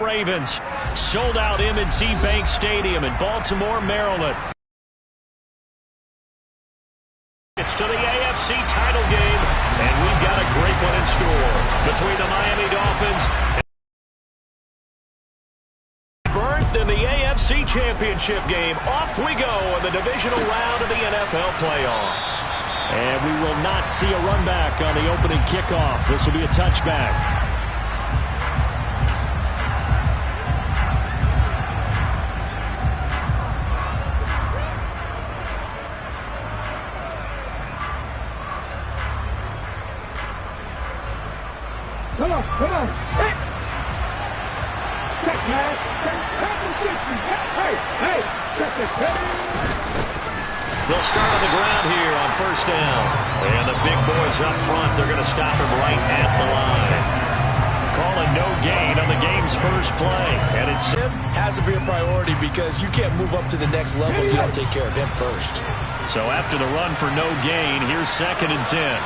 Ravens, sold out M&T Bank Stadium in Baltimore, Maryland. It's to the AFC title game, and we've got a great one in store between the Miami Dolphins and birth in the AFC Championship game. Off we go in the divisional round of the NFL playoffs. And we will not see a run back on the opening kickoff. This will be a touchback. Come on. Hey! They'll start on the ground here on first down. And the big boys up front, they're going to stop him right at the line. Calling no gain on the game's first play. And it has to be a priority because you can't move up to the next level if you don't take care of him first. So after the run for no gain, here's 2nd and 10.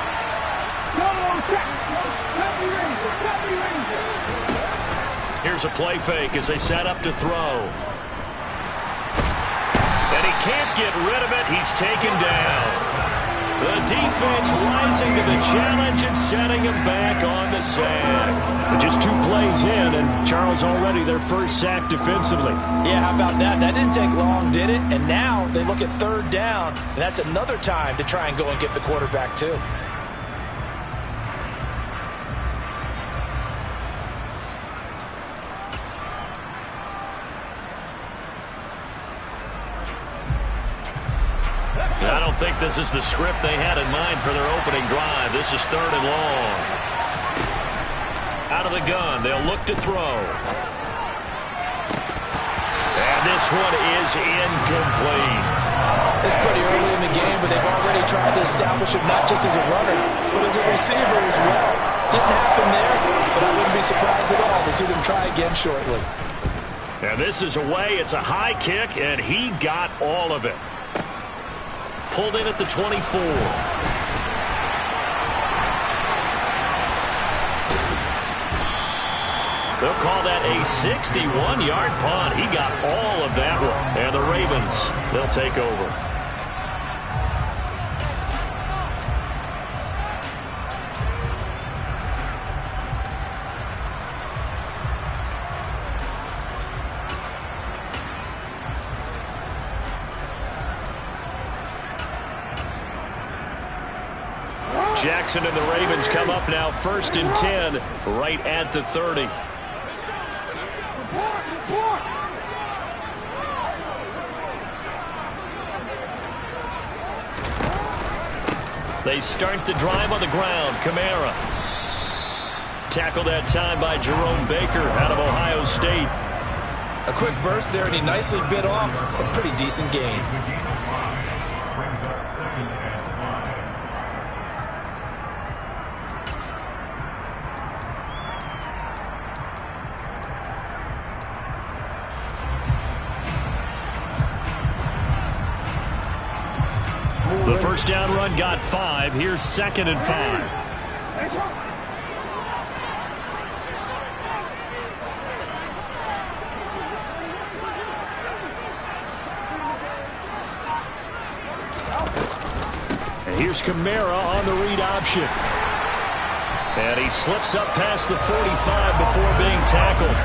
Here's a play fake as they set up to throw. And he can't get rid of it. He's taken down. The defense rising to the challenge and setting him back on the sack. Just 2 plays in, and Charles already their first sack defensively. Yeah, how about that? That didn't take long, did it? And now they look at 3rd down, and that's another time to try and go and get the quarterback too. I don't think this is the script they had in mind for their opening drive. This is 3rd and long. Out of the gun, they'll look to throw. And this one is incomplete. It's pretty early in the game, but they've already tried to establish him not just as a runner, but as a receiver as well. Didn't happen there, but I wouldn't be surprised at all to see them try again shortly. And this is away. It's a high kick, and he got all of it. Pulled in at the 24. They'll call that a 61-yard punt. He got all of that one. And the Ravens, they'll take over. Jackson and the Ravens come up now 1st and 10 right at the 30. They start the drive on the ground. Kamara. Tackled that time by Jerome Baker out of Ohio State. A quick burst there, and he nicely bit off a pretty decent gain. The first down run got 5. Here's 2nd and 5. And here's Kamara on the read option. And he slips up past the 45 before being tackled.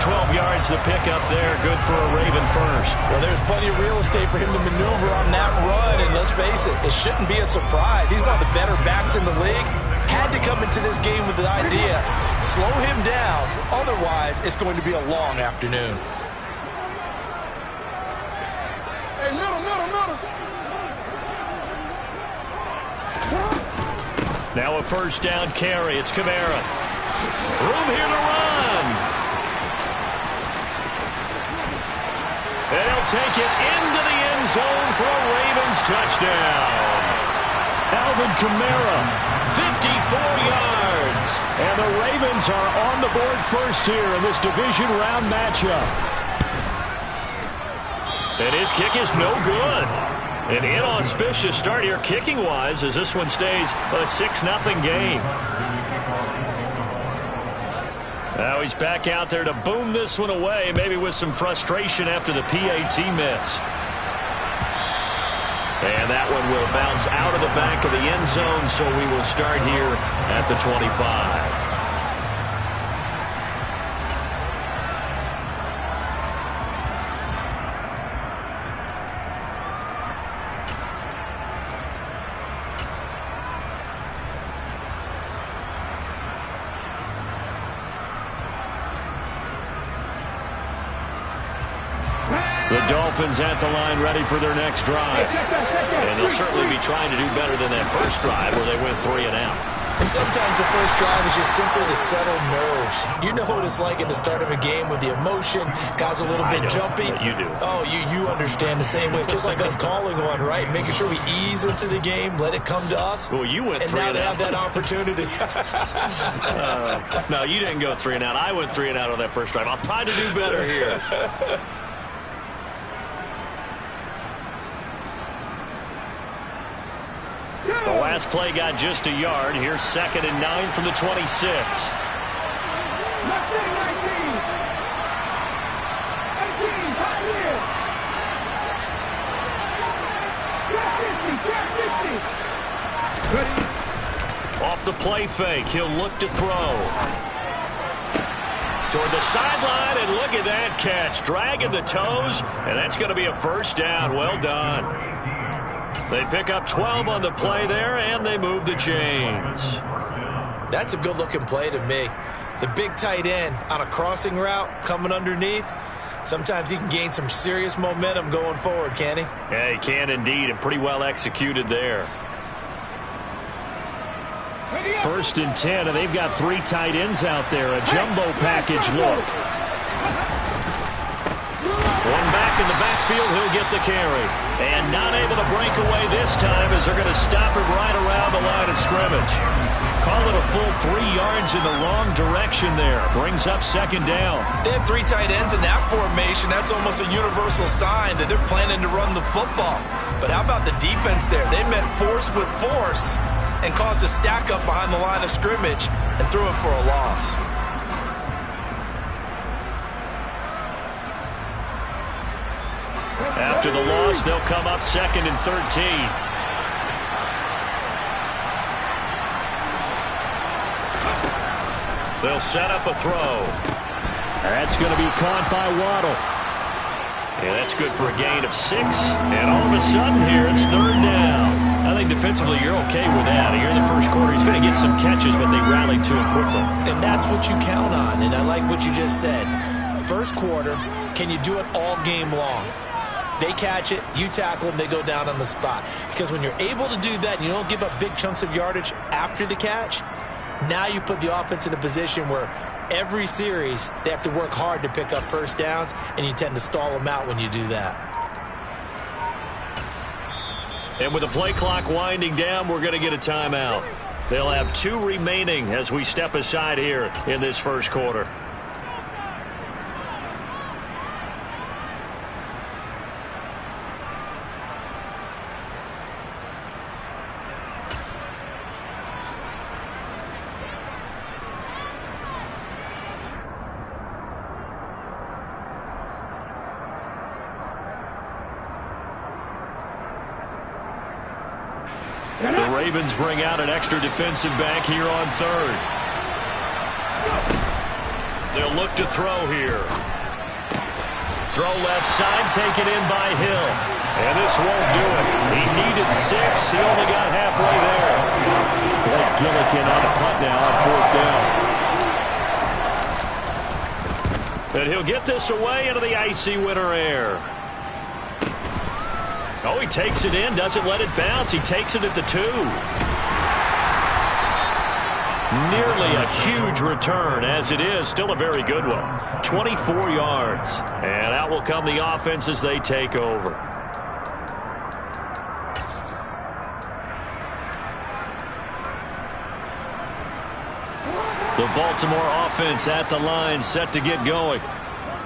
12 yards the pickup there. Good for a Raven first. Well, there's plenty of real estate for him to maneuver on that run. And let's face it, it shouldn't be a surprise. He's one of the better backs in the league. Had to come into this game with the idea, slow him down. Otherwise, it's going to be a long afternoon. Hey, middle. Now a first down carry. It's Kamara. Room here to run. And he'll take it into the end zone for a Ravens touchdown. Alvin Kamara, 54 yards. And the Ravens are on the board first here in this division round matchup. And his kick is no good. An inauspicious start here kicking-wise as this one stays a 6-0 game. Now he's back out there to boom this one away, maybe with some frustration after the PAT miss. And that one will bounce out of the back of the end zone, so we will start here at the 25. The Dolphins at the line ready for their next drive. And they'll certainly be trying to do better than that first drive where they went 3 and out. And sometimes the first drive is just simply to settle nerves. You know what it's like at the start of a game with the emotion. Guys a little bit jumpy. You do. Oh, you understand the same way. Just like us calling one, right? Making sure we ease into the game, let it come to us. Well, you went 3 and out. And now out. they have that opportunity. No, you didn't go 3 and out. I went 3 and out on that first drive. I'll try to do better here. The last play got just a yard. Here's 2nd and 9 from the 26. 19. Off the play fake, he'll look to throw. Toward the sideline, and look at that catch. Dragging the toes, and that's going to be a first down. Well done. They pick up 12 on the play there, and they move the chains. That's a good-looking play to me. The big tight end on a crossing route coming underneath. Sometimes he can gain some serious momentum going forward, can he? Yeah, he can indeed, and pretty well executed there. 1st and 10, and they've got 3 tight ends out there. A jumbo package look. One back in the backfield, he'll get the carry. And not able to break away this time as they're going to stop him right around the line of scrimmage. Call it a full 3 yards in the wrong direction there. Brings up 2nd down. They have 3 tight ends in that formation. That's almost a universal sign that they're planning to run the football. But how about the defense there? They met force with force and caused a stack up behind the line of scrimmage and threw him for a loss. After the loss, they'll come up 2nd and 13. They'll set up a throw. That's going to be caught by Waddle. Yeah, that's good for a gain of 6. And all of a sudden here, it's 3rd down. I think defensively you're okay with that. Here in the first quarter, he's going to get some catches, but they rallied to him quickly. And that's what you count on, and I like what you just said. First quarter, can you do it all game long? They catch it, you tackle them, they go down on the spot. Because when you're able to do that and you don't give up big chunks of yardage after the catch, now you put the offense in a position where every series they have to work hard to pick up first downs, and you tend to stall them out when you do that. And with the play clock winding down, we're going to get a timeout. They'll have 2 remaining as we step aside here in this first quarter. The Ravens bring out an extra defensive back here on 3rd. They'll look to throw here. Throw left side, taken in by Hill. And this won't do it. He needed 6. He only got halfway there. Blake Gillikin on a punt now on 4th down. And he'll get this away into the icy winter air. Oh, he takes it in, doesn't let it bounce. He takes it at the 2. Nearly a huge return, as it is. Still a very good one. 24 yards. And out will come the offense as they take over. The Baltimore offense at the line, set to get going.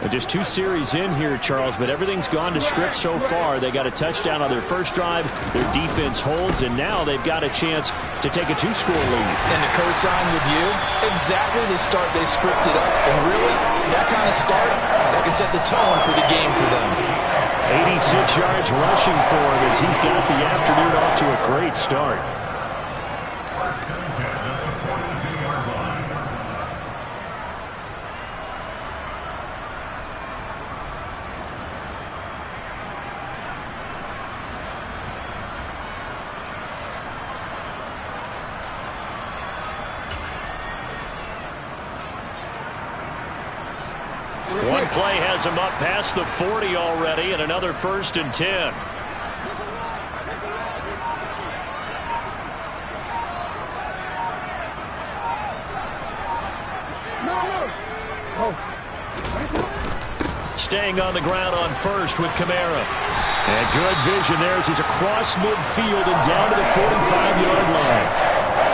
Just 2 series in here, Charles, but everything's gone to script so far. They got a touchdown on their first drive. Their defense holds, and now they've got a chance to take a 2-score lead. And to co-sign with you, exactly the start they scripted up. And really, that kind of start, that can set the tone for the game for them. 86 yards rushing for him as he's got the afternoon off to a great start. One play has him up past the 40 already, and another 1st and 10. Staying on the ground on first with Kamara. And good vision there as he's across midfield and down to the 45-yard line.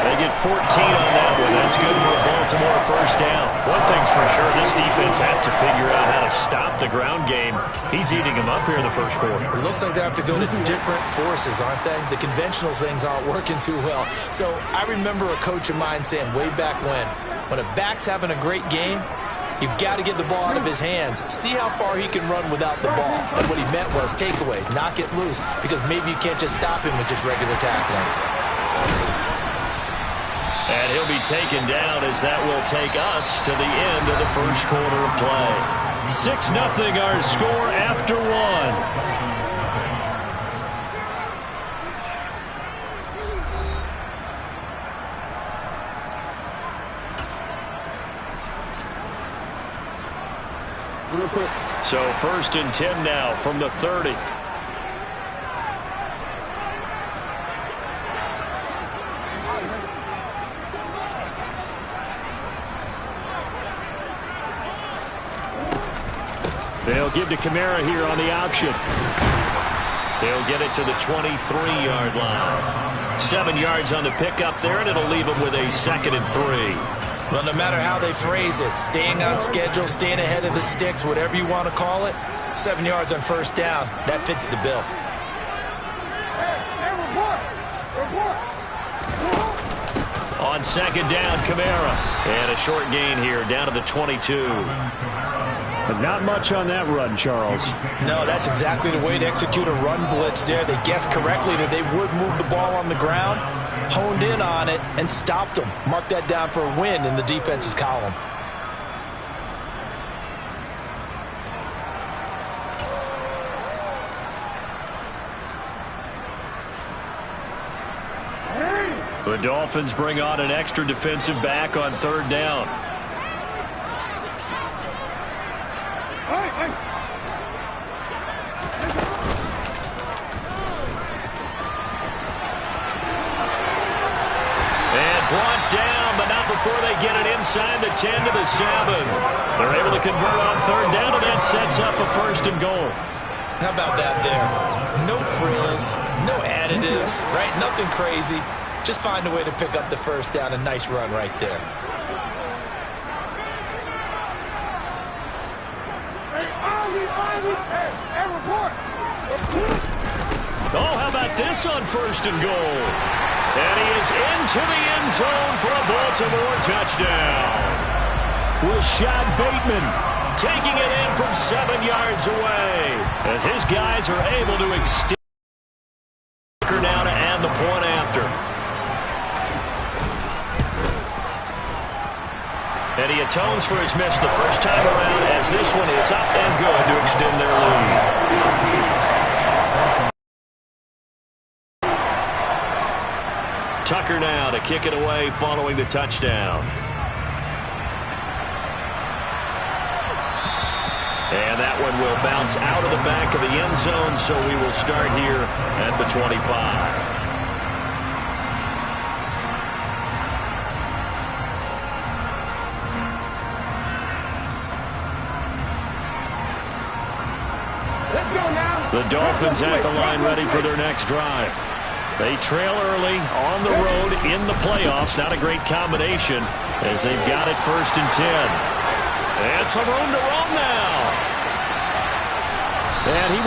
They get 14 on that one. That's good for a Baltimore first down. One thing's for sure, this defense has to figure out how to stop the ground game. He's eating them up here in the first quarter. It looks like they have to go to different forces, aren't they? The conventional things aren't working too well. So I remember a coach of mine saying way back when a back's having a great game, you've got to get the ball out of his hands. See how far he can run without the ball. And what he meant was takeaways, knock it loose, because maybe you can't just stop him with just regular tackling. And he'll be taken down as that will take us to the end of the first quarter of play. 6-0 our score after 1. So 1st and 10 now from the 30. They'll give to Kamara here on the option. They'll get it to the 23-yard line. 7 yards on the pickup there, and it'll leave them with a 2nd and 3. Well, no matter how they phrase it, staying on schedule, staying ahead of the sticks, whatever you want to call it, 7 yards on first down, that fits the bill. On 2nd down, Kamara. And a short gain here, down to the 22. But not much on that run, Charles. No, that's exactly the way to execute a run blitz there. They guessed correctly that they would move the ball on the ground, honed in on it, and stopped them. Mark that down for a win in the defense's column. The Dolphins bring on an extra defensive back on 3rd down. Brought down, but not before they get it inside the 10 to the 7. They're able to convert on 3rd down, and that sets up a 1st and goal. How about that there? No frills, no additives, right? Nothing crazy. Just find a way to pick up the 1st down. A nice run right there. Oh, how about this on 1st and goal? And he is into the end zone for a Baltimore touchdown. Rashad Bateman taking it in from 7 yards away as his guys are able to extend now to add the point after. And he atones for his miss the first time around as this one is up and good to extend their lead. Tucker now to kick it away following the touchdown. And that one will bounce out of the back of the end zone, so we will start here at the 25. Let's go now. The Dolphins at the line ready for their next drive. They trail early on the road in the playoffs. Not a great combination as they've got it 1st and 10. And some room to run now.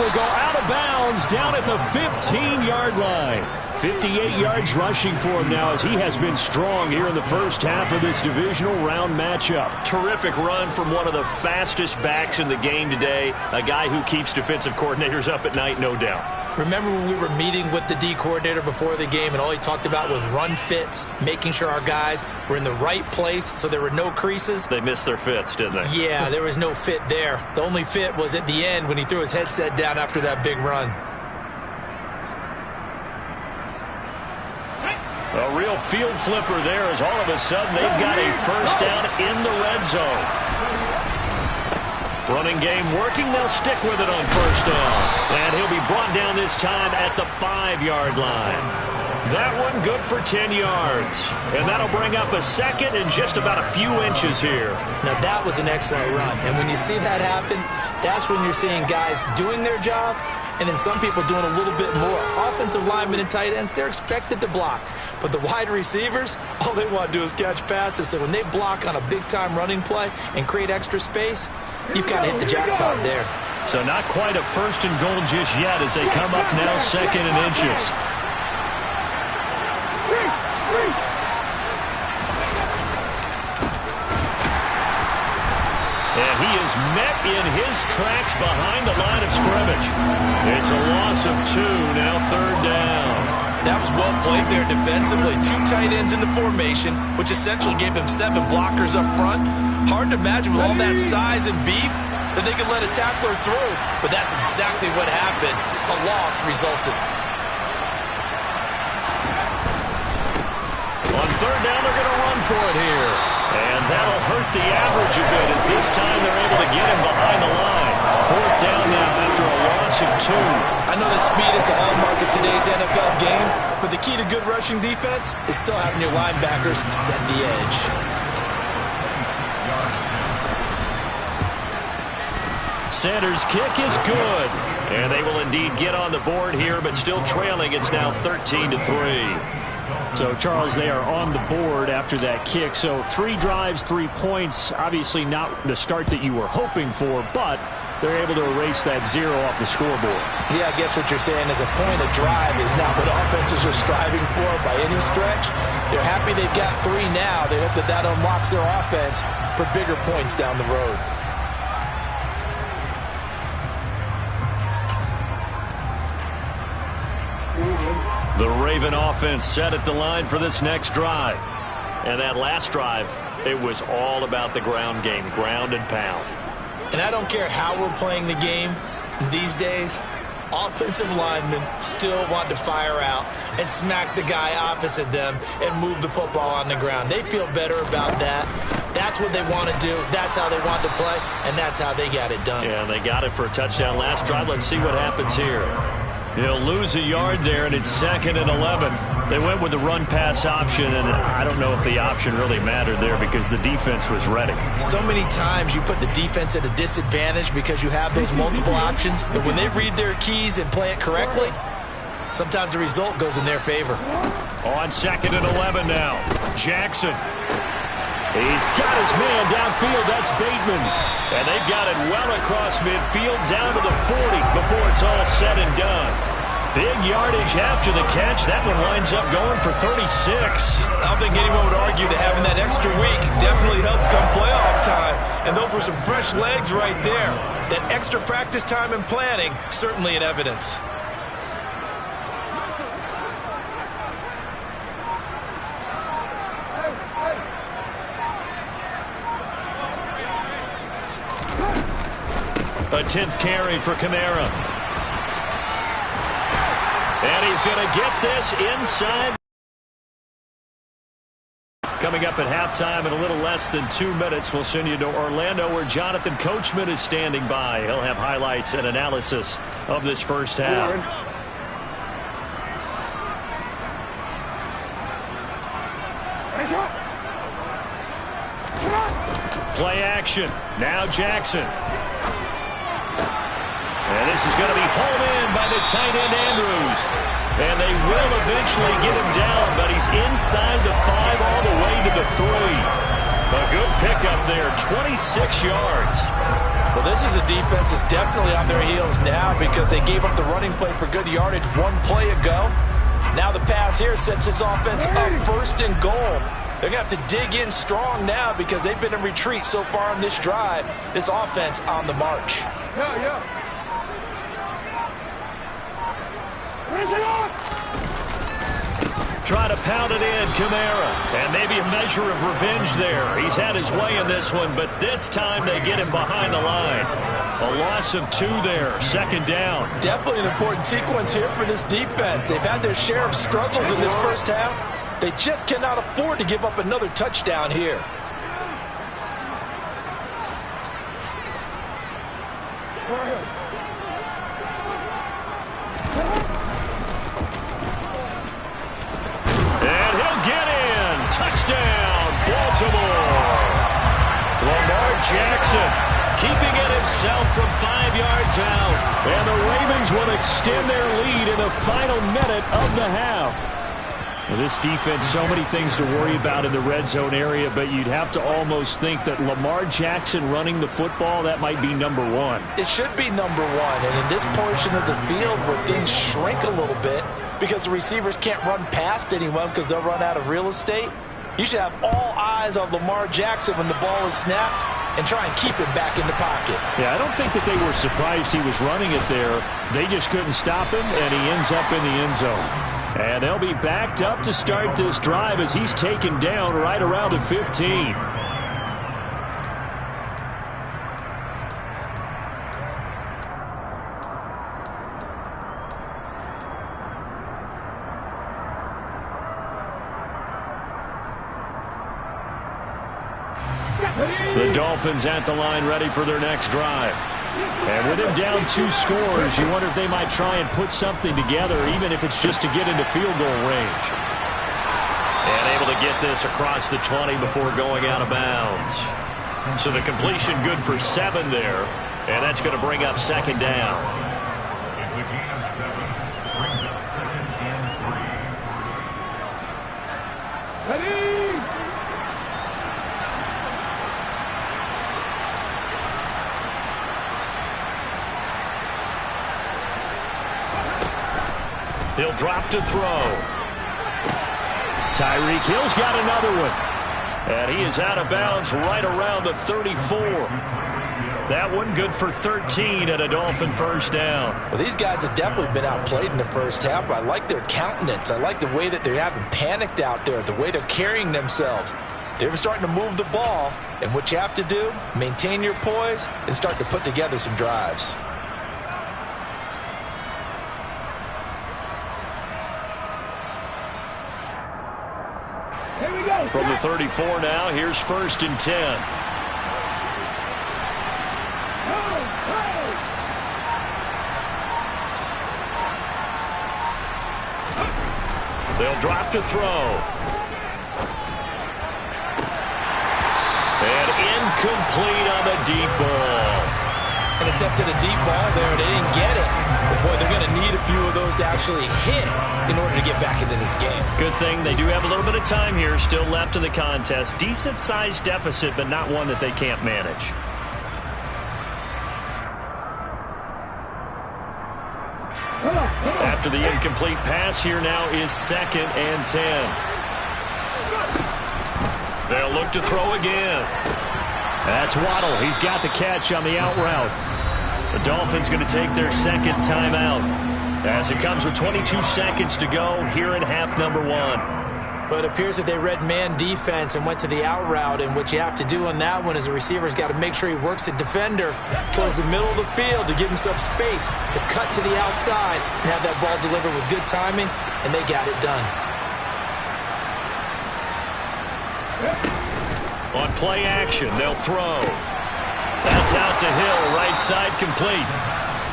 will go out of bounds down at the 15-yard line. 58 yards rushing for him now as he has been strong here in the first half of this divisional round matchup. Terrific run from one of the fastest backs in the game today. A guy who keeps defensive coordinators up at night, no doubt. Remember when we were meeting with the D coordinator before the game and all he talked about was run fits, making sure our guys were in the right place so there were no creases? They missed their fits, didn't they? Yeah, there was no fit there. The only fit was at the end when he threw his headset down after that big run. A real field flipper there as all of a sudden they've got a first down in the red zone. Running game working. They'll stick with it on first down. And he'll be brought down this time at the 5-yard line. That one good for 10 yards. And that'll bring up a second and just about a few inches here. Now that was an excellent run. And when you see that happen, that's when you're seeing guys doing their job and then some people doing a little bit more. Offensive linemen and tight ends, they're expected to block. But the wide receivers, all they want to do is catch passes. So when they block on a big-time running play and create extra space, you've got to hit the jackpot there. So not quite a first and goal just yet as they come up now second and inches. And he is met in his tracks behind the line of scrimmage. It's a loss of 2, now third down. That was well played there defensively. 2 tight ends in the formation, which essentially gave him 7 blockers up front. Hard to imagine with all that size and beef that they could let a tackler through. But that's exactly what happened. A loss resulted. On third down, they're going to run for it here. And that'll hurt the average a bit as this time they're able to get him behind the line. Fourth down now after a loss of 2. I know that speed is the hallmark of today's NFL game, but the key to good rushing defense is still having your linebackers set the edge. Sanders' kick is good. And they will indeed get on the board here, but still trailing. It's now 13-3. So, Charles, they are on the board after that kick. So 3 drives, 3 points. Obviously not the start that you were hoping for, but they're able to erase that 0 off the scoreboard. Yeah, I guess what you're saying is a point of drive is not what offenses are striving for by any stretch. They're happy they've got 3 now. They hope that that unlocks their offense for bigger points down the road. The Raven offense set at the line for this next drive. And that last drive, it was all about the ground game, ground and pound. And I don't care how we're playing the game these days, offensive linemen still want to fire out and smack the guy opposite them and move the football on the ground. They feel better about that. That's what they want to do. That's how they want to play, and that's how they got it done. Yeah, they got it for a touchdown last drive. Let's see what happens here. He'll lose a yard there, and it's 2nd and 11. They went with the run-pass option, and I don't know if the option really mattered there because the defense was ready. So many times you put the defense at a disadvantage because you have those multiple options, but when they read their keys and play it correctly, sometimes the result goes in their favor. On 2nd and 11 now, Jackson. He's got his man downfield. That's Bateman. And they've got it well across midfield down to the 40 before it's all said and done. Big yardage after the catch. That one winds up going for 36. I don't think anyone would argue that having that extra week definitely helps come playoff time. And those were some fresh legs right there. That extra practice time and planning, certainly in evidence. A 10th carry for Kamara. And he's going to get this inside. Coming up at halftime in a little less than 2 minutes, we'll send you to Orlando where Jonathan Coachman is standing by. He'll have highlights and analysis of this first half. Play action. Now Jackson. And this is going to be hauled in by the tight end Andrews. And they will eventually get him down, but he's inside the 5 all the way to the 3. A good pickup there, 26 yards. Well, this is a defense that's definitely on their heels now because they gave up the running play for good yardage one play ago. Now the pass here sets this offense up first and goal. They're going to have to dig in strong now because they've been in retreat so far on this drive. This offense on the march. Try to pound it in, Kamara. And maybe a measure of revenge there. He's had his way in this one, but this time they get him behind the line. A loss of 2 there, second down. Definitely an important sequence here for this defense. They've had their share of struggles in this first half. They just cannot afford to give up another touchdown here. And he'll get in. Touchdown, Baltimore. Lamar Jackson keeping it himself from 5 yards out. And the Ravens will extend their lead in the final minute of the half. Well, this defense, so many things to worry about in the red zone area, but you'd have to almost think that Lamar Jackson running the football, that might be number one. It should be number one, and in this portion of the field where things shrink a little bit because the receivers can't run past anyone because they'll run out of real estate, you should have all eyes on Lamar Jackson when the ball is snapped and try and keep him back in the pocket. Yeah, I don't think that they were surprised he was running it there. They just couldn't stop him, and he ends up in the end zone. And they'll be backed up to start this drive as he's taken down right around the 15. The Dolphins at the line ready for their next drive. And with him down 2 scores, you wonder if they might try and put something together, even if it's just to get into field goal range. And able to get this across the 20 before going out of bounds. So the completion good for 7 there. And that's going to bring up second down. He'll drop to throw. Tyreek Hill's got another one. And he is out of bounds right around the 34. That one good for 13 and a Dolphin first down. Well, these guys have definitely been outplayed in the first half. I like their countenance. I like the way that they haven't panicked out there, the way they're carrying themselves. They're starting to move the ball, and what you have to do, maintain your poise and start to put together some drives. From the 34 now, here's first and 10. They'll drop to throw. And incomplete on the deep ball. An attempt at a deep ball there. They didn't get it. But, boy, they're going to need a few of those to actually hit in order to get back into this game. Good thing they do have a little bit of time here still left in the contest. Decent-sized deficit, but not one that they can't manage. After the incomplete pass, here now is second and 10. They'll look to throw again. That's Waddle. He's got the catch on the out route. The Dolphins going to take their second timeout as it comes with 22 seconds to go here in half number 1. But it appears that they read man defense and went to the out route, and what you have to do on that one is the receiver's got to make sure he works the defender towards the middle of the field to give himself space to cut to the outside and have that ball delivered with good timing, and they got it done. On play action, they'll throw. That's out to Hill, right side complete.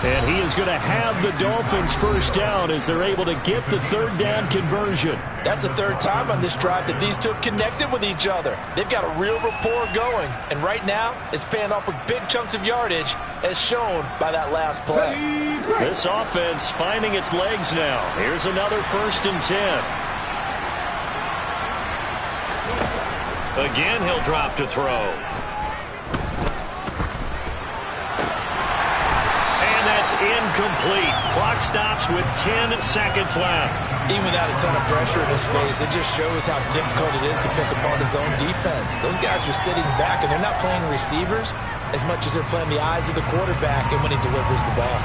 And he is going to have the Dolphins first down as they're able to get the third down conversion. That's the third time on this drive that these two have connected with each other. They've got a real rapport going. And right now, it's paying off with big chunks of yardage as shown by that last play. This offense finding its legs now. Here's another first and 10. Again, he'll drop to throw. That's incomplete. Clock stops with 10 seconds left. Even without a ton of pressure in his face, it just shows how difficult it is to pick apart his own defense. Those guys are sitting back, and they're not playing receivers as much as they're playing the eyes of the quarterback and when he delivers the ball.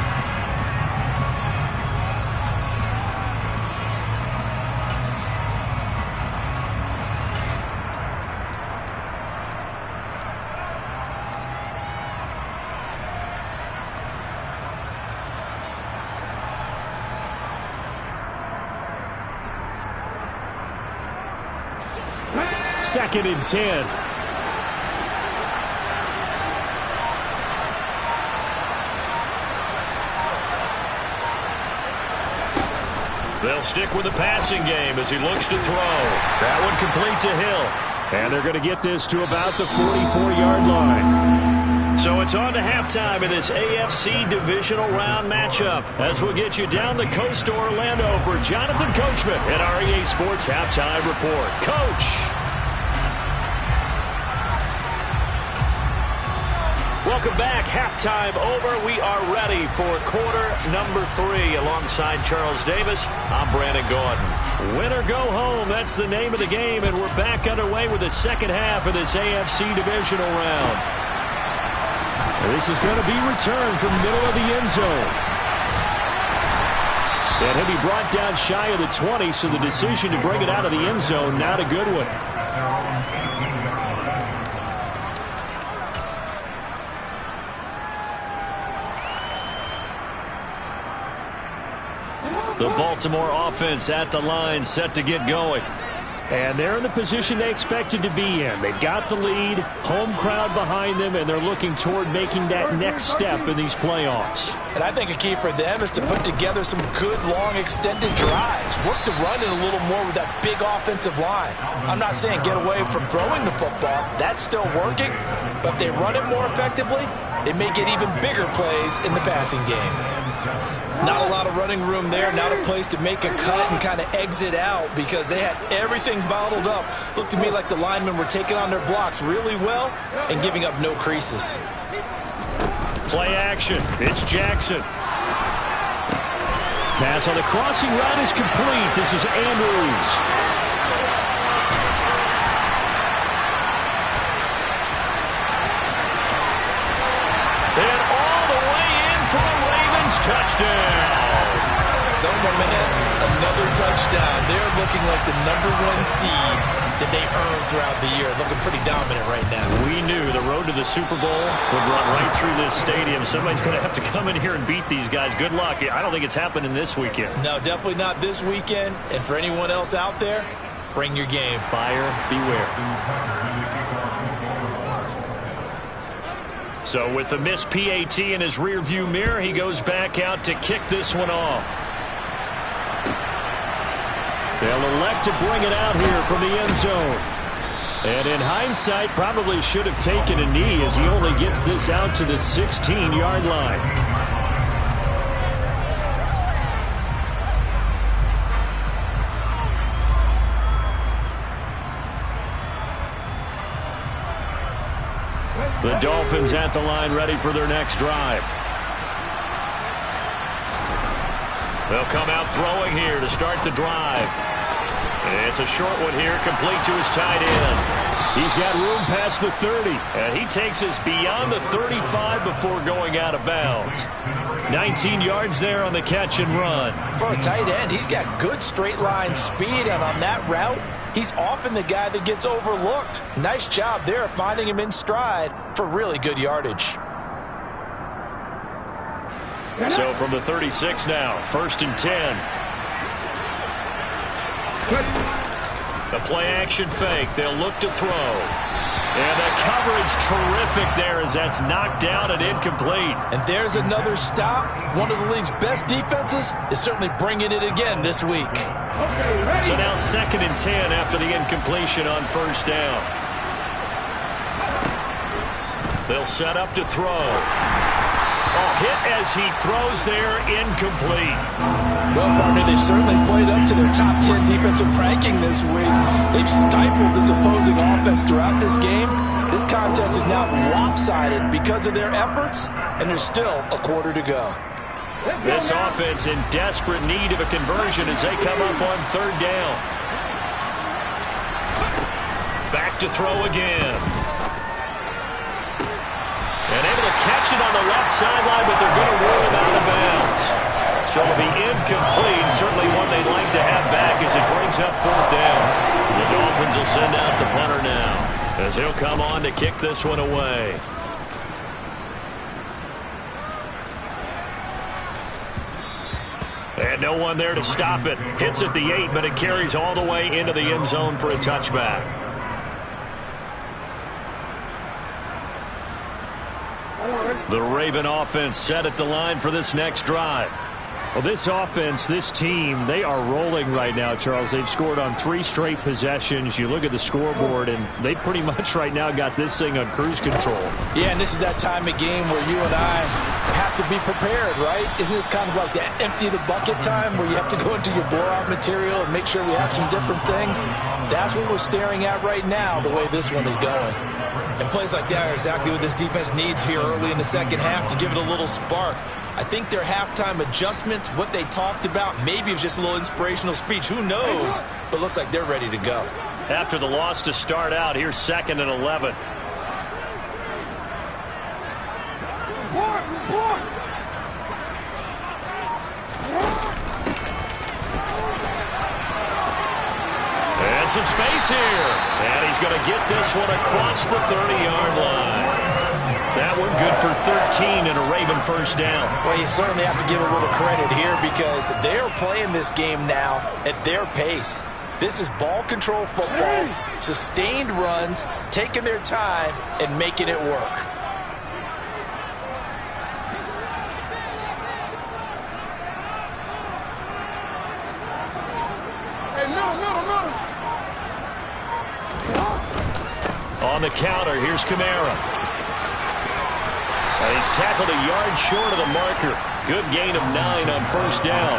Second and 10. They'll stick with the passing game as he looks to throw. That one complete to Hill. And they're going to get this to about the 44-yard line. So it's on to halftime in this AFC divisional round matchup as we'll get you down the coast to Orlando for Jonathan Coachman at our EA Sports Halftime Report. Coach. Welcome back. Halftime over. We are ready for quarter number 3 alongside Charles Davis. I'm Brandon Gordon. Win or go home. That's the name of the game, and we're back underway with the second half of this AFC divisional round. This is going to be returned from the middle of the end zone. And he'll be brought down shy of the 20, so the decision to bring it out of the end zone, not a good one. The Baltimore offense at the line, set to get going. And they're in the position they expected to be in. They've got the lead, home crowd behind them, and they're looking toward making that next step in these playoffs. And I think a key for them is to put together some good, long, extended drives. Work the run in a little more with that big offensive line. I'm not saying get away from throwing the football. That's still working. But if they run it more effectively, they may get even bigger plays in the passing game. Not a lot of running room there, not a place to make a cut and kind of exit out because they had everything bottled up. Looked to me like the linemen were taking on their blocks really well and giving up no creases. Play action. It's Jackson. Pass on the crossing route is complete. This is Andrews. Touchdown. So, my man, another touchdown. They're looking like the #1 seed that they earned throughout the year. Looking pretty dominant right now. We knew the road to the Super Bowl would run right through this stadium. Somebody's going to have to come in here and beat these guys. Good luck. I don't think it's happening this weekend. No, definitely not this weekend. And for anyone else out there, bring your game. Buyer beware. So with the missed PAT in his rearview mirror, he goes back out to kick this one off. They'll elect to bring it out here from the end zone. And in hindsight, probably should have taken a knee as he only gets this out to the 16-yard line. The Dolphins at the line ready for their next drive. They'll come out throwing here to start the drive. It's a short one here, complete to his tight end. He's got room past the 30. And he takes us beyond the 35 before going out of bounds. 19 yards there on the catch and run. For a tight end, he's got good straight line speed, and on that route, he's often the guy that gets overlooked. Nice job there finding him in stride for really good yardage. So from the 36 now, 1st and 10. The play action fake. They'll look to throw. And the coverage terrific there as that's knocked down and incomplete. And there's another stop. One of the league's best defenses is certainly bringing it again this week. So now 2nd and 10 after the incompletion on 1st down. They'll set up to throw. Oh, hit as he throws there, incomplete. Well, partner, they've certainly played up to their top 10 defensive ranking this week. They've stifled this opposing offense throughout this game. This contest is now lopsided because of their efforts, and there's still a quarter to go. This offense in desperate need of a conversion as they come up on third down. Back to throw again. And able to catch it on the left sideline, but they're going to rule him out of bounds. So it'll be incomplete. Certainly one they'd like to have back as it brings up fourth down. The Dolphins will send out the punter now as he'll come on to kick this one away. And no one there to stop it. Hits at the 8, but it carries all the way into the end zone for a touchback. The Raven offense set at the line for this next drive. Well, this offense, this team, they are rolling right now, Charles. They've scored on 3 straight possessions. You look at the scoreboard, and they pretty much right now got this thing on cruise control. Yeah, and this is that time of game where you and I have to be prepared, right? Isn't this kind of like that empty the bucket time where you have to go into your blowout material and make sure we have some different things? That's what we're staring at right now, the way this one is going. And plays like that are exactly what this defense needs here early in the second half to give it a little spark. I think their halftime adjustments, what they talked about, maybe it was just a little inspirational speech. Who knows? But looks like they're ready to go. After the loss to start out, here's 2nd and 11. And some space here. And he's going to get this one across the 30-yard line. That one good for 13 and a Raven first down. Well, you certainly have to give a little credit here because they're playing this game now at their pace. This is ball control football, sustained runs, taking their time and making it work. On the counter, here's Kamara. And he's tackled a yard short of the marker. Good gain of 9 on first down.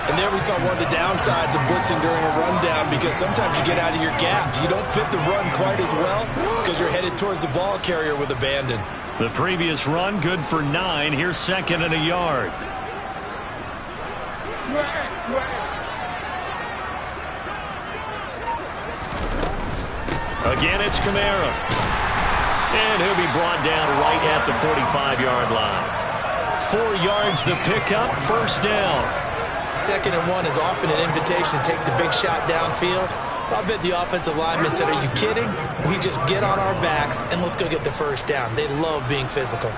And there we saw one of the downsides of blitzing during a rundown because sometimes you get out of your gaps. You don't fit the run quite as well because you're headed towards the ball carrier with abandon. The previous run, good for 9. Here's 2nd and a yard. Again, it's Kamara. And he'll be brought down right at the 45-yard line. 4 yards the pickup, first down. 2nd and 1 is often an invitation to take the big shot downfield. I bet the offensive lineman said, are you kidding? We just get on our backs and let's go get the first down. They love being physical.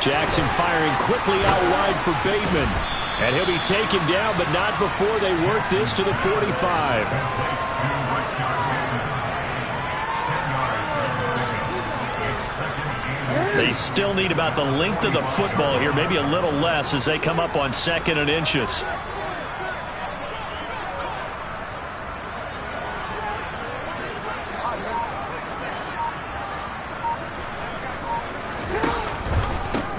Jackson firing quickly out wide for Bateman. And he'll be taken down, but not before they work this to the 45. They still need about the length of the football here, maybe a little less as they come up on 2nd and inches.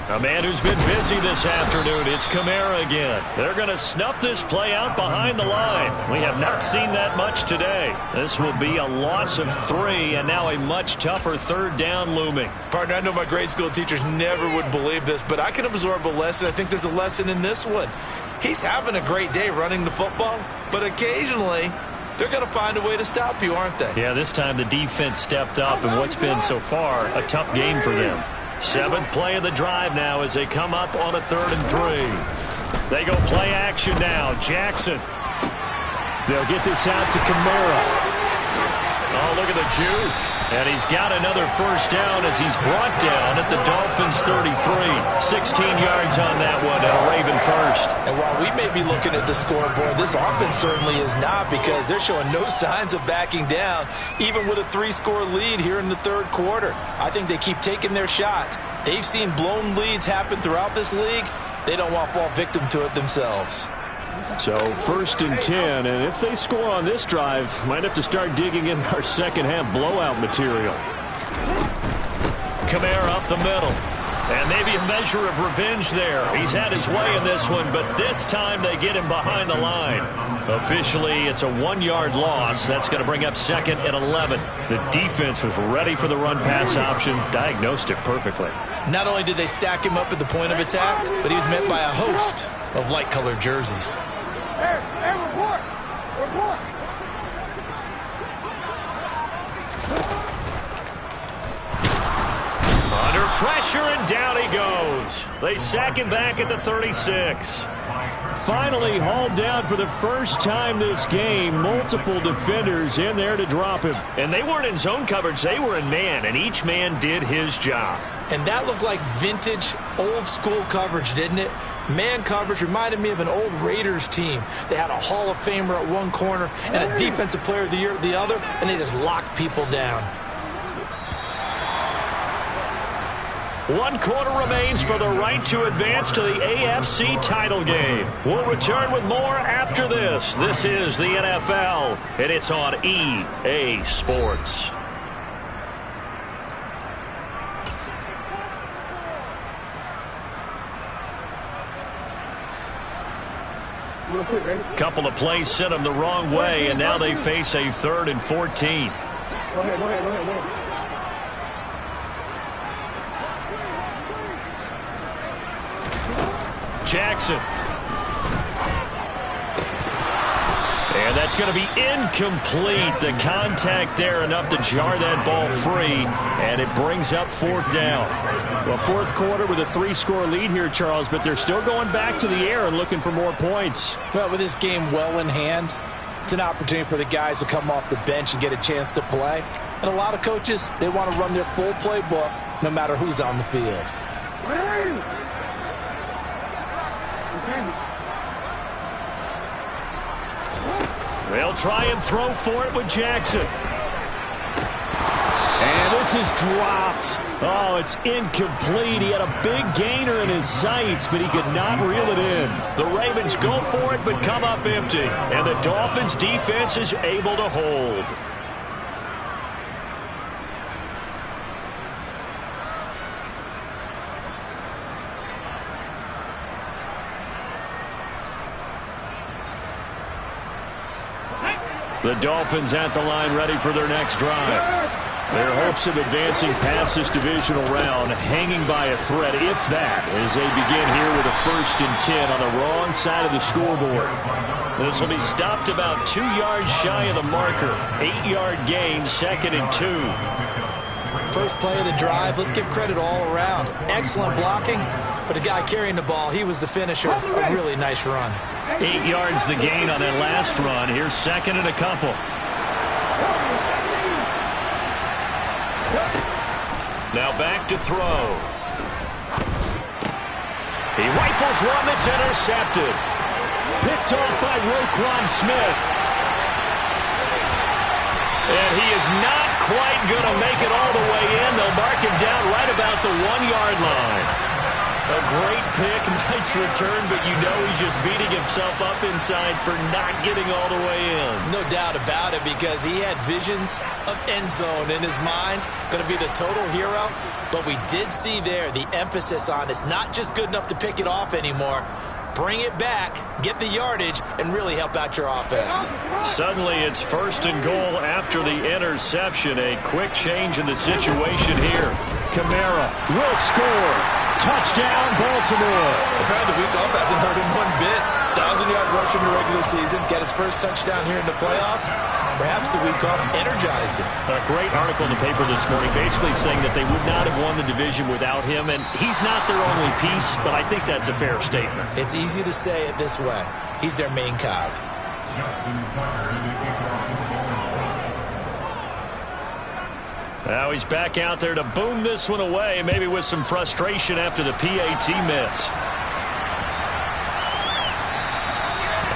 A man who's been busy this afternoon, it's Kamara again. They're going to snuff this play out behind the line. We have not seen that much today. This will be a loss of 3, and now a much tougher third down looming. Partner, I know my grade school teachers never would believe this, but I can absorb a lesson. I think there's a lesson in this one. He's having a great day running the football, but occasionally they're going to find a way to stop you, aren't they? Yeah, this time the defense stepped up in what's been so far a tough game for them. 7th play of the drive now as they come up on a 3rd and 3. They go play action now. Jackson. They'll get this out to Kamara. Oh, look at the juke. And he's got another first down as he's brought down at the Dolphins' 33. 16 yards on that one and a Raven first. And while we may be looking at the scoreboard, this offense certainly is not because they're showing no signs of backing down, even with a 3-score lead here in the third quarter. I think they keep taking their shots. They've seen blown leads happen throughout this league. They don't want to fall victim to it themselves. So 1st and 10, and if they score on this drive, might have to start digging in our second half blowout material. Kamara up the middle. And maybe a measure of revenge there. He's had his way in this one, but this time they get him behind the line. Officially, it's a 1-yard loss. That's going to bring up 2nd and 11. The defense was ready for the run-pass option, diagnosed it perfectly. Not only did they stack him up at the point of attack, but he was met by a host of light-colored jerseys. Hey, report! Report! Under pressure, and down he goes. They sack him back at the 36. Finally hauled down for the first time this game. Multiple defenders in there to drop him. And they weren't in zone coverage. They were in man, and each man did his job. And that looked like vintage, old-school coverage, didn't it? Man coverage reminded me of an old Raiders team. They had a Hall of Famer at one corner and a Defensive Player of the Year at the other, and they just locked people down. 1 quarter remains for the right to advance to the AFC title game. We'll return with more after this. This is the NFL, and it's on EA Sports. Couple of plays sent them the wrong way, and now they face a 3rd and 14. Go ahead. Jackson. And that's going to be incomplete. The contact there enough to jar that ball free, and it brings up 4th down. Well, 4th quarter with a 3-score lead here, Charles, but they're still going back to the air and looking for more points. Well, with this game well in hand, it's an opportunity for the guys to come off the bench and get a chance to play. And a lot of coaches, they want to run their full playbook no matter who's on the field. They'll try and throw for it with Jackson. And this is dropped. Oh, it's incomplete. He had a big gainer in his sights, but he could not reel it in. The Ravens go for it, but come up empty. And the Dolphins' defense is able to hold. The Dolphins at the line, ready for their next drive. Their hopes of advancing past this divisional round hanging by a thread, if that, as they begin here with a 1st and 10 on the wrong side of the scoreboard. This will be stopped about 2 yards shy of the marker. 8-yard gain, 2nd and 2. First play of the drive, let's give credit all around. Excellent blocking, but the guy carrying the ball, he was the finisher. A really nice run. 8 yards the gain on that last run. Here's 2nd and a couple. Now back to throw. He rifles one that's intercepted. Picked off by Roquan Smith. And he is not quite going to make it all the way in. They'll mark him down right about the 1-yard line. A great pick, nice return, but you know he's just beating himself up inside for not getting all the way in. No doubt about it, because he had visions of end zone in his mind. Going to be the total hero. But we did see there the emphasis on it's not just good enough to pick it off anymore. Bring it back, get the yardage, and really help out your offense. Suddenly it's 1st and goal after the interception. A quick change in the situation here. Kamara will score. Touchdown, Baltimore. Apparently the week off hasn't hurt him one bit. 1,000-yard rush in the regular season. Got his first touchdown here in the playoffs. Perhaps the week off energized him. A great article in the paper this morning basically saying that they would not have won the division without him, and he's not their only piece, but I think that's a fair statement. It's easy to say it this way. He's their main cog. Now he's back out there to boom this one away, maybe with some frustration after the PAT miss.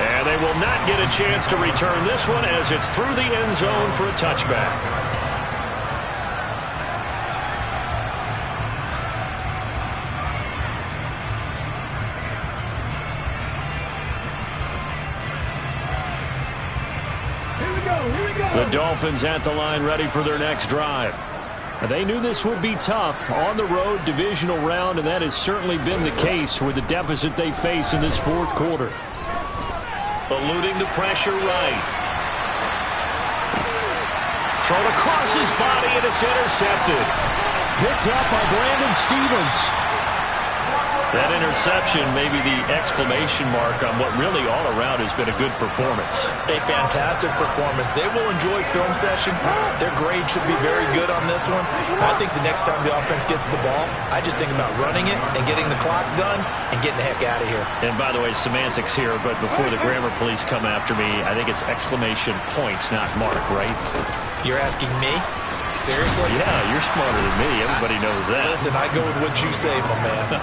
And they will not get a chance to return this one as it's through the end zone for a touchback. The Dolphins at the line ready for their next drive. They knew this would be tough on the road divisional round, and that has certainly been the case with the deficit they face in this fourth quarter. Eluding the pressure right. Thrown across his body, and it's intercepted. Picked up by Brandon Stevens. That interception may be the exclamation mark on what really all around has been a good performance. A fantastic performance. They will enjoy film session. Their grade should be very good on this one. I think the next time the offense gets the ball, I just think about running it and getting the clock done and getting the heck out of here. And by the way, semantics here, but before the grammar police come after me, I think it's exclamation point, not mark, right? You're asking me? Seriously? Yeah, you're smarter than me. Everybody knows that. Listen, I go with what you say, my man.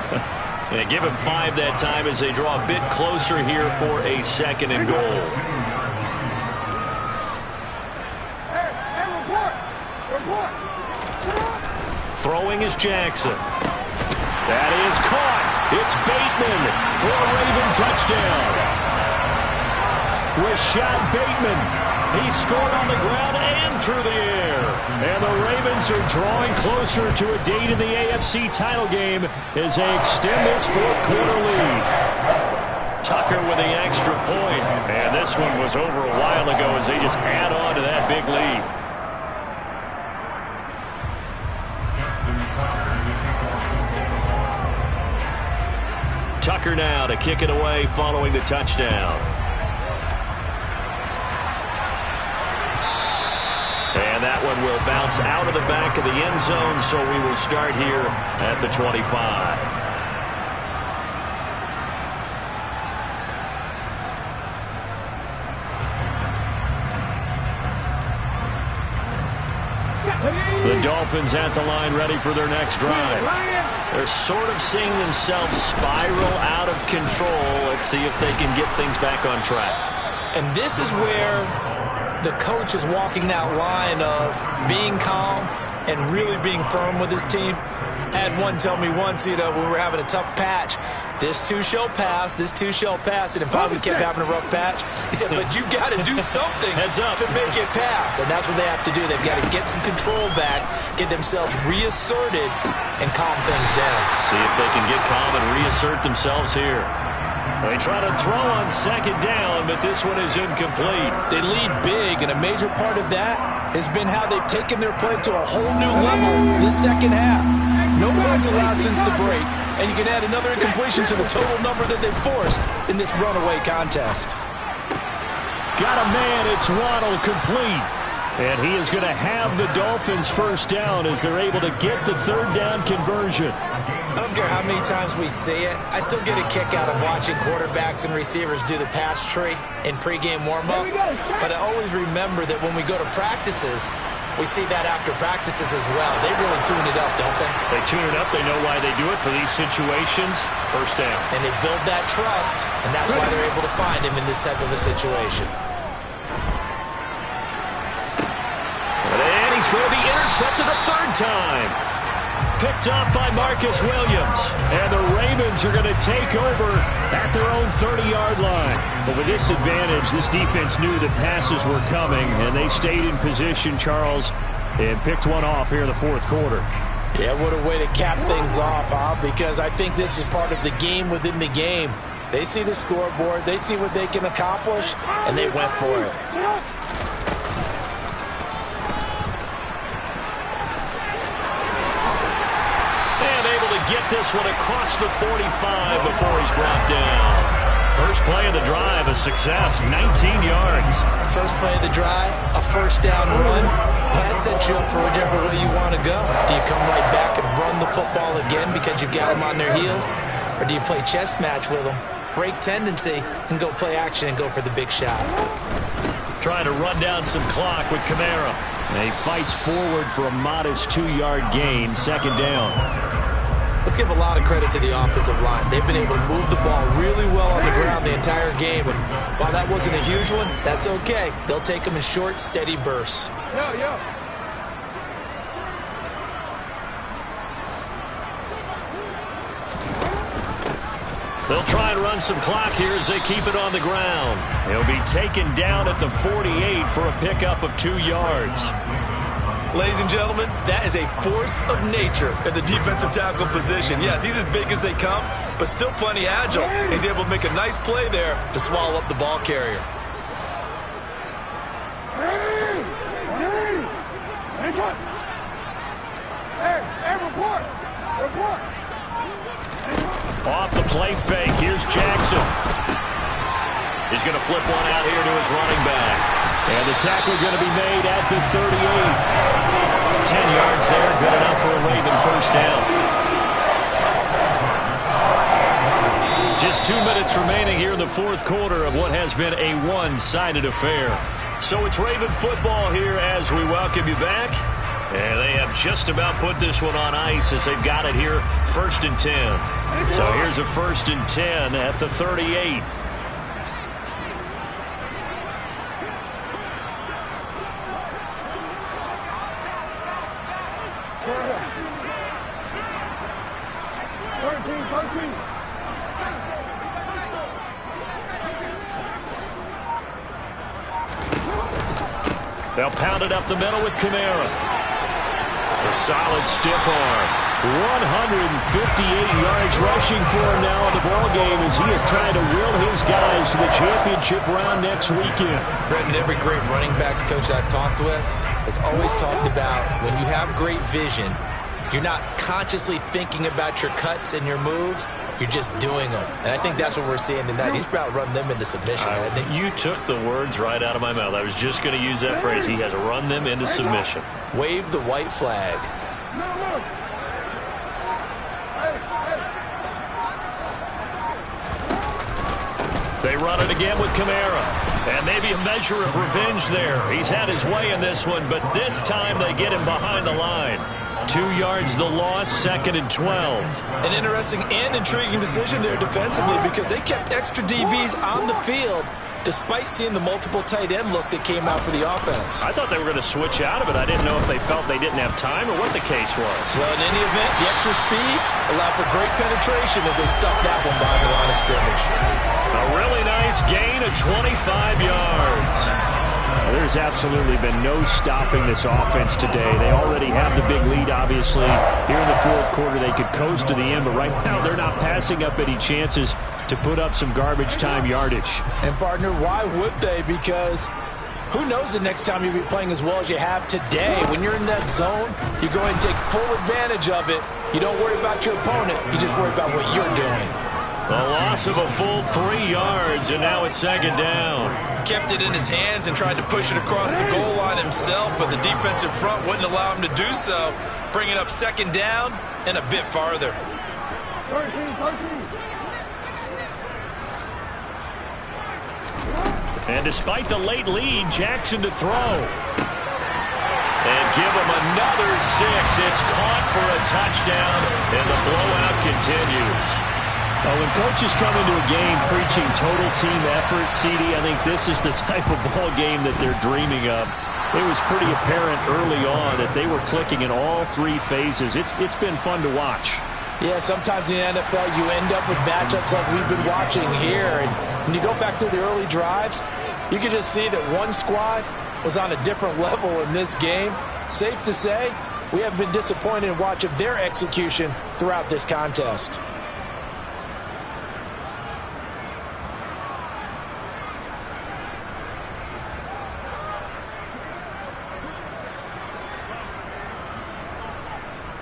And give him 5 that time as they draw a bit closer here for a 2nd and goal. Hey, report. Throwing is Jackson. That is caught. It's Bateman for a Raven touchdown. Rashad Bateman. He scored on the ground and through the air. And the Ravens are drawing closer to a date in the AFC title game as they extend this fourth quarter lead. Tucker with the extra point. And this one was over a while ago as they just add on to that big lead. Tucker now to kick it away following the touchdown. And that one will bounce out of the back of the end zone, so we will start here at the 25. The Dolphins at the line ready for their next drive. They're sort of seeing themselves spiral out of control. Let's see if they can get things back on track. And this is where the coach is walking that line of being calm and really being firm with his team. I had one tell me once, when we were having a tough patch, this too shall pass, this too shall pass. And if we kept having a rough patch, he said, but you got to do something to make it pass. And that's what they have to do. They've got to get some control back, get themselves reasserted, and calm things down. See if they can get calm and reassert themselves here. They try to throw on 2nd down, but this one is incomplete. They lead big, and a major part of that has been how they've taken their play to a whole new level this second half. No points allowed since the break, and you can add another incompletion to the total number that they've forced in this runaway contest. Got a man, it's Waddle, complete. And he is going to have the Dolphins first down as they're able to get the 3rd down conversion. I don't care how many times we see it. I still get a kick out of watching quarterbacks and receivers do the pass tree in pregame warm-up. But I always remember that when we go to practices, we see that after practices as well. They really tune it up, don't they? They tune it up. They know why they do it for these situations. First down. And they build that trust, and that's why they're able to find him in this type of a situation. And he's going to be intercepted a 3rd time. Picked up by Marcus Williams. And the Ravens are going to take over at their own 30-yard line. But with this advantage, this defense knew that passes were coming, and they stayed in position, Charles, and picked one off here in the fourth quarter. Yeah, what a way to cap things off, because I think this is part of the game within the game. They see the scoreboard, they see what they can accomplish, and they went for it. Get this one across the 45 before he's brought down. First play of the drive, a success, 19 yards. First play of the drive, a 1st down run. That sets you up for whichever way you want to go. Do you come right back and run the football again because you've got them on their heels? Or do you play chess match with them, break tendency, and go play action and go for the big shot? Trying to run down some clock with Kamara. And he fights forward for a modest 2-yard gain, 2nd down. Let's give a lot of credit to the offensive line. They've been able to move the ball really well on the ground the entire game. And while that wasn't a huge one, that's okay. They'll take them in short, steady bursts. Yo. They'll try and run some clock here as they keep it on the ground. He'll be taken down at the 48 for a pickup of 2 yards. Ladies and gentlemen, that is a force of nature at the defensive tackle position. Yes, he's as big as they come, but still plenty agile. He's able to make a nice play there to swallow up the ball carrier. Report. Off the play fake, here's Jackson. He's going to flip one out here to his running back. And the tackle going to be made at the 38. 10 yards there, good enough for a Raven first down. Just 2 minutes remaining here in the fourth quarter of what has been a one-sided affair. So it's Raven football here as we welcome you back. And they have just about put this one on ice as they've got it here, 1st and 10. So here's a 1st and 10 at the 38. They'll pound it up the middle with Kamara. A solid stiff arm. 158 yards rushing for him now in the ball game as he is trying to will his guys to the championship round next weekend. Brendan, every great running backs coach I've talked with has always talked about when you have great vision, you're not consciously thinking about your cuts and your moves. You're just doing them. And I think that's what we're seeing tonight. He's about to run them into submission, hasn't he? You took the words right out of my mouth. I was just going to use that phrase. He has run them into submission. Wave the white flag. They run it again with Kamara. And maybe a measure of revenge there. He's had his way in this one, but this time they get him behind the line. 2 yards the loss, 2nd and 12. An interesting and intriguing decision there defensively because they kept extra DBs on the field despite seeing the multiple tight end look that came out for the offense. I thought they were going to switch out of it. I didn't know if they felt they didn't have time or what the case was. Well, in any event, the extra speed allowed for great penetration as they stuffed that one behind the line of scrimmage. A really nice gain of 25 yards. There's absolutely been no stopping this offense today. They already have the big lead, obviously. Here in the fourth quarter, they could coast to the end, but right now they're not passing up any chances to put up some garbage time yardage. And, partner, why would they? Because who knows the next time you'll be playing as well as you have today. When you're in that zone, you go ahead and take full advantage of it. You don't worry about your opponent. You just worry about what you're doing. A loss of a full 3 yards, and now it's 2nd down. Kept it in his hands and tried to push it across the goal line himself, but the defensive front wouldn't allow him to do so. Bring it up 2nd down and a bit farther. 13. And despite the late lead, Jackson to throw. And give him another 6. It's caught for a touchdown, and the blowout continues. When coaches come into a game preaching total team effort, CD, I think this is the type of ball game that they're dreaming of. It was pretty apparent early on that they were clicking in all 3 phases. It's been fun to watch. Yeah, sometimes in the NFL you end up with matchups like we've been watching here. And when you go back to the early drives, you can just see that one squad was on a different level in this game. Safe to say, we have been disappointed in watching their execution throughout this contest.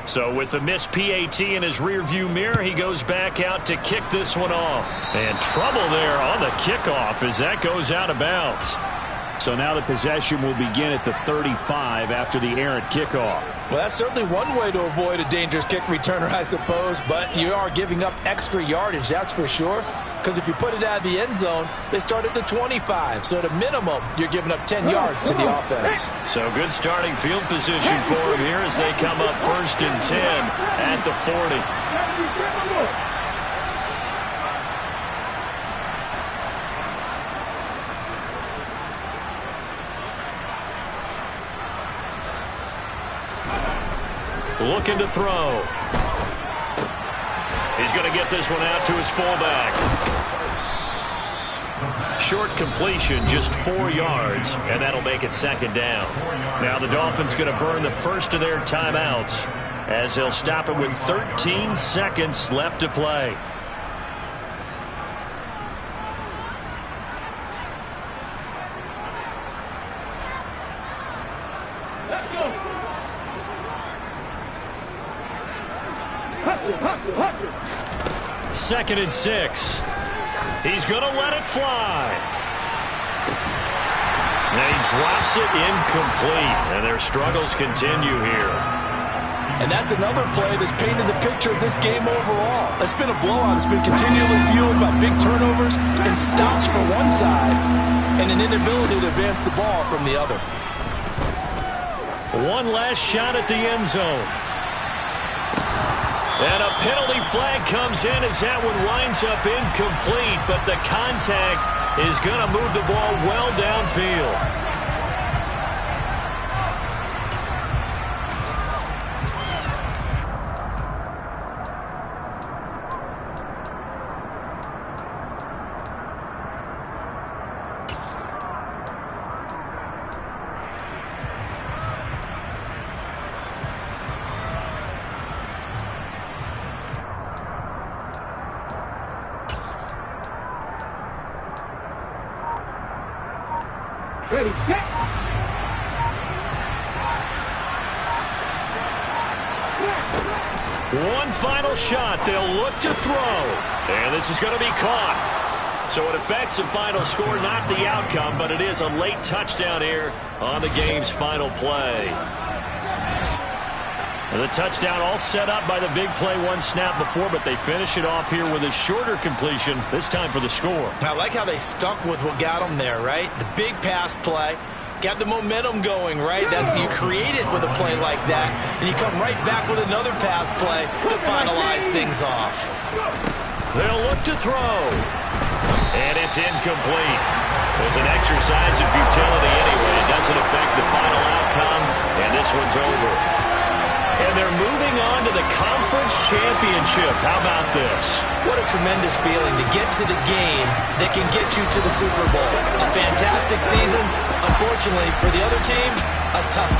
So with the missed PAT in his rearview mirror, he goes back out to kick this one off. And trouble there on the kickoff as that goes out of bounds. So now the possession will begin at the 35 after the errant kickoff. Well, that's certainly one way to avoid a dangerous kick returner, I suppose. But you are giving up extra yardage, that's for sure. Because if you put it out of the end zone, they start at the 25. So at a minimum, you're giving up 10 yards to the offense. So good starting field position for him here as they come up 1st and 10 at the 40. Looking to throw. He's going to get this one out to his fullback. Short completion, just 4 yards, and that'll make it second down. Now the Dolphins going to burn the first of their timeouts as they'll stop it with 13 seconds left to play. Let's go. 2nd and 6. He's going to let it fly. And he drops it incomplete. And their struggles continue here. And that's another play that's painted the picture of this game overall. It's been a blowout. It's been continually fueled by big turnovers and stops from one side and an inability to advance the ball from the other. One last shot at the end zone. And a penalty flag comes in as that one winds up incomplete, but the contact is going to move the ball well downfield. Ready, set. One final shot. They'll look to throw. And this is going to be caught. So it affects the final score, not the outcome, but it is a late touchdown here on the game's final play. And the touchdown all set up by the big play one snap before, but they finish it off here with a shorter completion, this time for the score. I like how they stuck with what got them there, right? The big pass play. Got the momentum going, right? That's you create it with a play like that, and you come right back with another pass play to finalize things off. They'll look to throw. And it's incomplete. It was an exercise of futility anyway. It doesn't affect the final outcome, and this one's over. And they're moving on to the conference championship. How about this? What a tremendous feeling to get to the game that can get you to the Super Bowl. A fantastic season. Unfortunately, for the other team, a tough